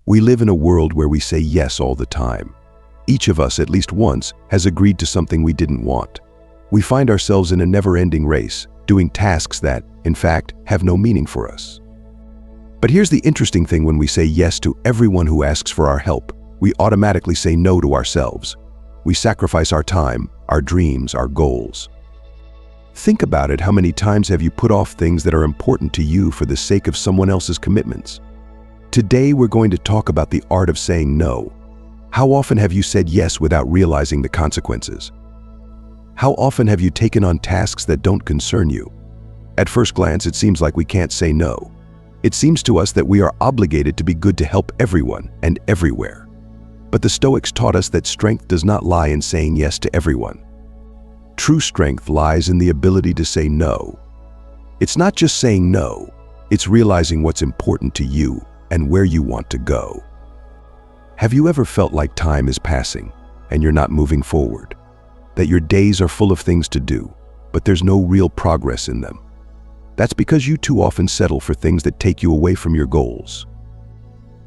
We live in a world where we say yes all the time. Each of us, at least once, has agreed to something we didn't want. We find ourselves in a never-ending race, doing tasks that, in fact, have no meaning for us. But here's the interesting thing: when we say yes to everyone who asks for our help, we automatically say no to ourselves. We sacrifice our time, our dreams, our goals. Think about it. How many times have you put off things that are important to you for the sake of someone else's commitments? Today, we're going to talk about the art of saying no. How often have you said yes without realizing the consequences? How often have you taken on tasks that don't concern you? At first glance, it seems like we can't say no. It seems to us that we are obligated to be good to help everyone and everywhere. But the Stoics taught us that strength does not lie in saying yes to everyone. True strength lies in the ability to say no. It's not just saying no, it's realizing what's important to you and where you want to go. Have you ever felt like time is passing and you're not moving forward? That your days are full of things to do, but there's no real progress in them? That's because you too often settle for things that take you away from your goals.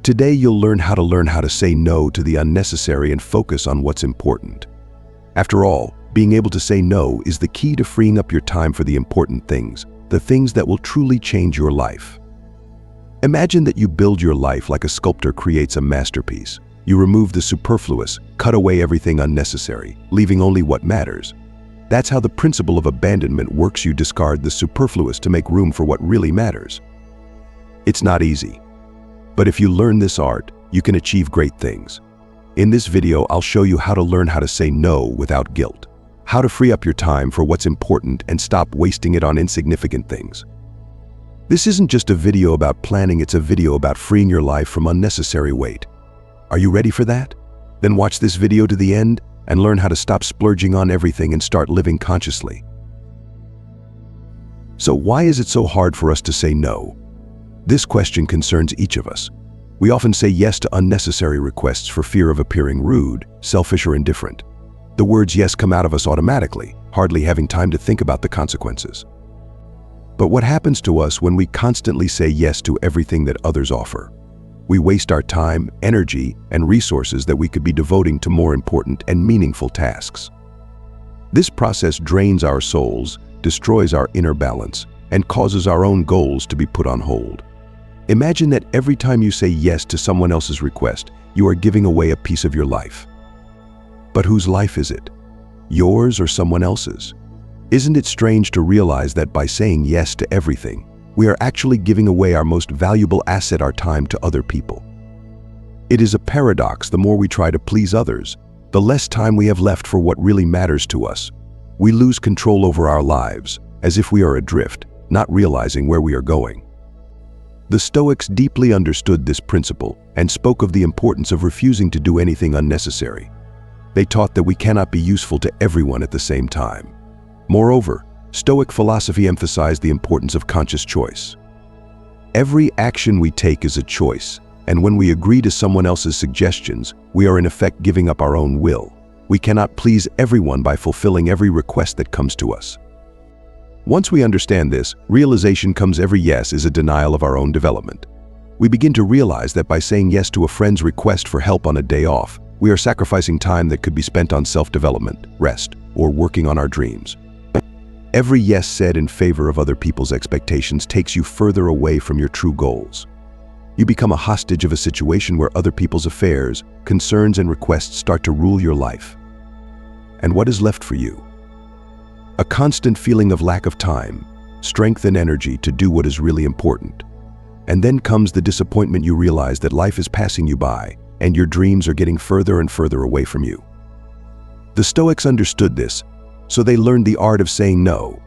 Today, you'll learn how to say no to the unnecessary and focus on what's important. After all, being able to say no is the key to freeing up your time for the important things, the things that will truly change your life. Imagine that you build your life like a sculptor creates a masterpiece. You remove the superfluous, cut away everything unnecessary, leaving only what matters. That's how the principle of abandonment works. You discard the superfluous to make room for what really matters. It's not easy, but if you learn this art, you can achieve great things. In this video, I'll show you how to learn how to say no without guilt, how to free up your time for what's important and stop wasting it on insignificant things. This isn't just a video about planning, it's a video about freeing your life from unnecessary weight. Are you ready for that? Then watch this video to the end and learn how to stop splurging on everything and start living consciously. So why is it so hard for us to say no? This question concerns each of us. We often say yes to unnecessary requests for fear of appearing rude, selfish, or indifferent. The words yes come out of us automatically, hardly having time to think about the consequences. But what happens to us when we constantly say yes to everything that others offer? We waste our time, energy, and resources that we could be devoting to more important and meaningful tasks. This process drains our souls, destroys our inner balance, and causes our own goals to be put on hold. Imagine that every time you say yes to someone else's request, you are giving away a piece of your life. But whose life is it? Yours or someone else's? Isn't it strange to realize that by saying yes to everything, we are actually giving away our most valuable asset, our time, to other people? It is a paradox. The more we try to please others, the less time we have left for what really matters to us. We lose control over our lives, as if we are adrift, not realizing where we are going. The Stoics deeply understood this principle and spoke of the importance of refusing to do anything unnecessary. They taught that we cannot be useful to everyone at the same time. Moreover, Stoic philosophy emphasized the importance of conscious choice. Every action we take is a choice, and when we agree to someone else's suggestions, we are in effect giving up our own will. We cannot please everyone by fulfilling every request that comes to us. Once we understand this, realization comes. Every yes is a denial of our own development. We begin to realize that by saying yes to a friend's request for help on a day off, we are sacrificing time that could be spent on self-development, rest, or working on our dreams. Every yes said in favor of other people's expectations takes you further away from your true goals. You become a hostage of a situation where other people's affairs, concerns, and requests start to rule your life. And what is left for you? A constant feeling of lack of time, strength, and energy to do what is really important. And then comes the disappointment. You realize that life is passing you by, and your dreams are getting further and further away from you. The Stoics understood this, so they learned the art of saying no.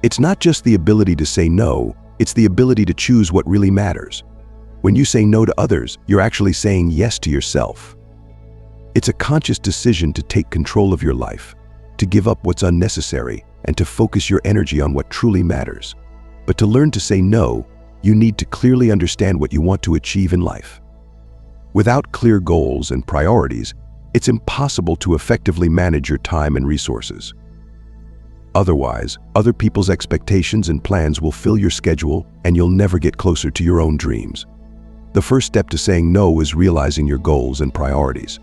It's not just the ability to say no, it's the ability to choose what really matters. When you say no to others, you're actually saying yes to yourself. It's a conscious decision to take control of your life, to give up what's unnecessary, and to focus your energy on what truly matters. But to learn to say no, you need to clearly understand what you want to achieve in life. Without clear goals and priorities, it's impossible to effectively manage your time and resources. Otherwise, other people's expectations and plans will fill your schedule, and you'll never get closer to your own dreams. The first step to saying no is realizing your goals and priorities.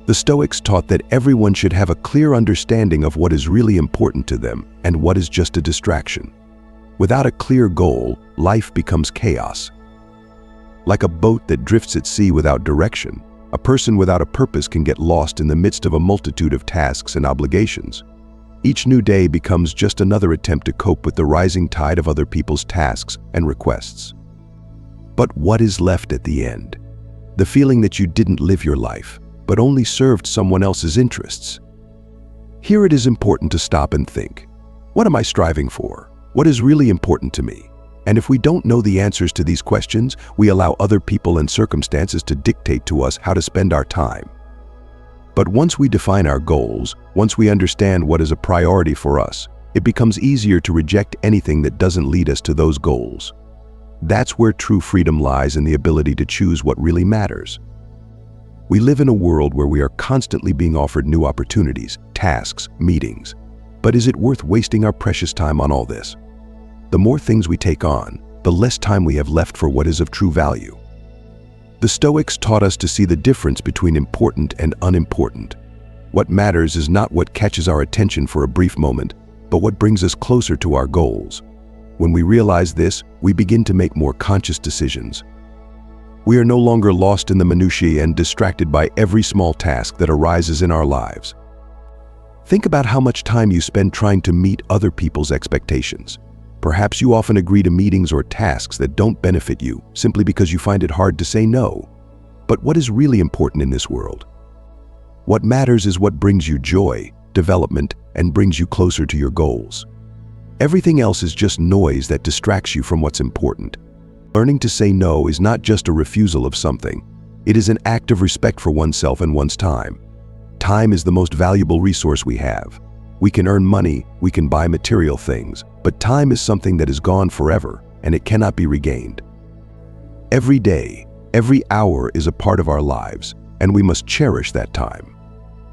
The Stoics taught that everyone should have a clear understanding of what is really important to them and what is just a distraction. Without a clear goal, life becomes chaos. Like a boat that drifts at sea without direction, a person without a purpose can get lost in the midst of a multitude of tasks and obligations. Each new day becomes just another attempt to cope with the rising tide of other people's tasks and requests. But what is left at the end? The feeling that you didn't live your life, but only served someone else's interests. Here it is important to stop and think. What am I striving for? What is really important to me? And if we don't know the answers to these questions, we allow other people and circumstances to dictate to us how to spend our time. But once we define our goals, once we understand what is a priority for us, it becomes easier to reject anything that doesn't lead us to those goals. That's where true freedom lies, in the ability to choose what really matters. We live in a world where we are constantly being offered new opportunities, tasks, meetings. But is it worth wasting our precious time on all this? The more things we take on, the less time we have left for what is of true value. The Stoics taught us to see the difference between important and unimportant. What matters is not what catches our attention for a brief moment, but what brings us closer to our goals. When we realize this, we begin to make more conscious decisions. We are no longer lost in the minutiae and distracted by every small task that arises in our lives. Think about how much time you spend trying to meet other people's expectations. Perhaps you often agree to meetings or tasks that don't benefit you simply because you find it hard to say no. But what is really important in this world? What matters is what brings you joy, development, and brings you closer to your goals. Everything else is just noise that distracts you from what's important. Learning to say no is not just a refusal of something. It is an act of respect for oneself and one's time. Time is the most valuable resource we have. We can earn money, we can buy material things, but time is something that is gone forever, and it cannot be regained. Every day, every hour is a part of our lives, and we must cherish that time.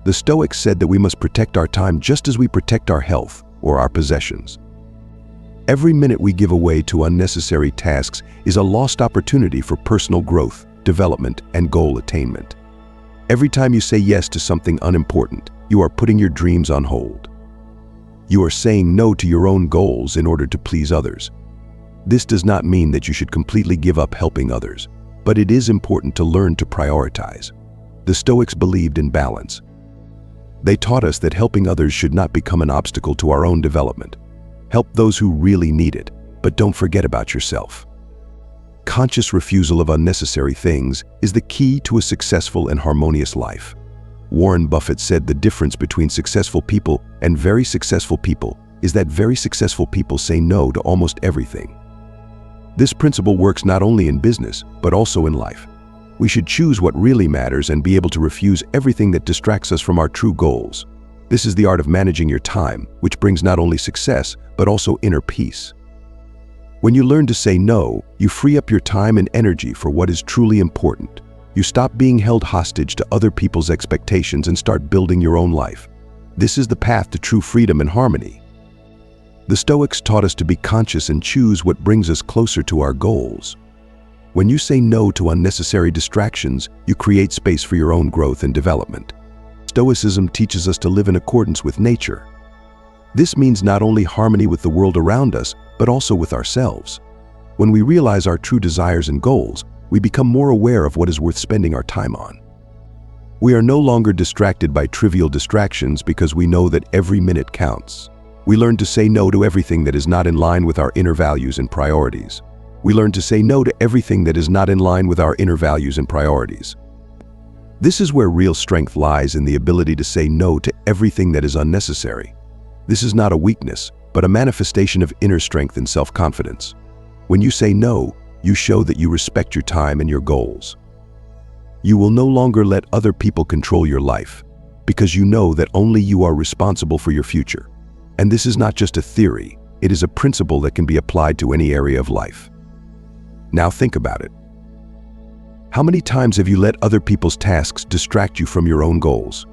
The Stoics said that we must protect our time just as we protect our health or our possessions. Every minute we give away to unnecessary tasks is a lost opportunity for personal growth, development, and goal attainment. Every time you say yes to something unimportant, you are putting your dreams on hold. You are saying no to your own goals in order to please others. This does not mean that you should completely give up helping others, but it is important to learn to prioritize. The Stoics believed in balance. They taught us that helping others should not become an obstacle to our own development. Help those who really need it, but don't forget about yourself. Conscious refusal of unnecessary things is the key to a successful and harmonious life. Warren Buffett said the difference between successful people and very successful people is that very successful people say no to almost everything. This principle works not only in business, but also in life. We should choose what really matters and be able to refuse everything that distracts us from our true goals. This is the art of managing your time, which brings not only success, but also inner peace. When you learn to say no, you free up your time and energy for what is truly important. You stop being held hostage to other people's expectations and start building your own life. This is the path to true freedom and harmony. The Stoics taught us to be conscious and choose what brings us closer to our goals. When you say no to unnecessary distractions, you create space for your own growth and development. Stoicism teaches us to live in accordance with nature. This means not only harmony with the world around us, but also with ourselves. When we realize our true desires and goals, we become more aware of what is worth spending our time on. We are no longer distracted by trivial distractions because we know that every minute counts. We learn to say no to everything that is not in line with our inner values and priorities. We learn to say no to everything that is not in line with our inner values and priorities. This is where real strength lies, in the ability to say no to everything that is unnecessary. This is not a weakness, but a manifestation of inner strength and self-confidence. When you say no, you show that you respect your time and your goals. You will no longer let other people control your life, because you know that only you are responsible for your future. And this is not just a theory, it is a principle that can be applied to any area of life. Now think about it. How many times have you let other people's tasks distract you from your own goals?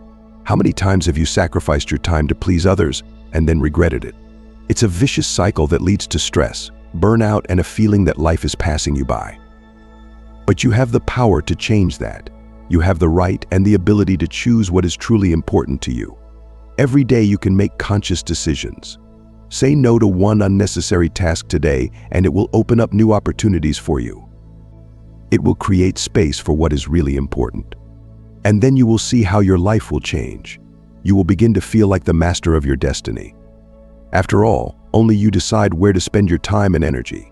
How many times have you sacrificed your time to please others and then regretted it? It's a vicious cycle that leads to stress, burnout, and a feeling that life is passing you by. But you have the power to change that. You have the right and the ability to choose what is truly important to you. Every day you can make conscious decisions. Say no to one unnecessary task today, and it will open up new opportunities for you. It will create space for what is really important. And then you will see how your life will change. You will begin to feel like the master of your destiny. After all, only you decide where to spend your time and energy.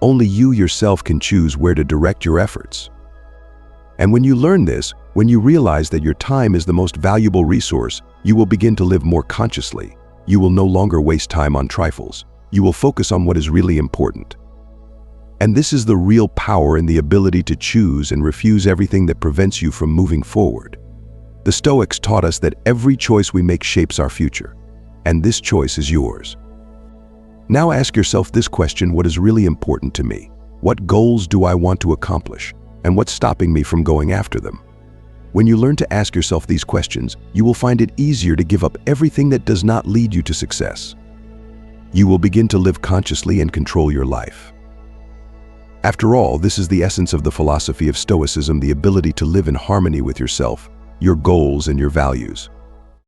Only you yourself can choose where to direct your efforts. And when you learn this, when you realize that your time is the most valuable resource, you will begin to live more consciously. You will no longer waste time on trifles. You will focus on what is really important. And this is the real power in the ability to choose and refuse everything that prevents you from moving forward. The Stoics taught us that every choice we make shapes our future, and this choice is yours. Now ask yourself this question: what is really important to me? What goals do I want to accomplish? And what's stopping me from going after them? When you learn to ask yourself these questions, you will find it easier to give up everything that does not lead you to success. You will begin to live consciously and control your life. After all, this is the essence of the philosophy of Stoicism, the ability to live in harmony with yourself, your goals, and your values.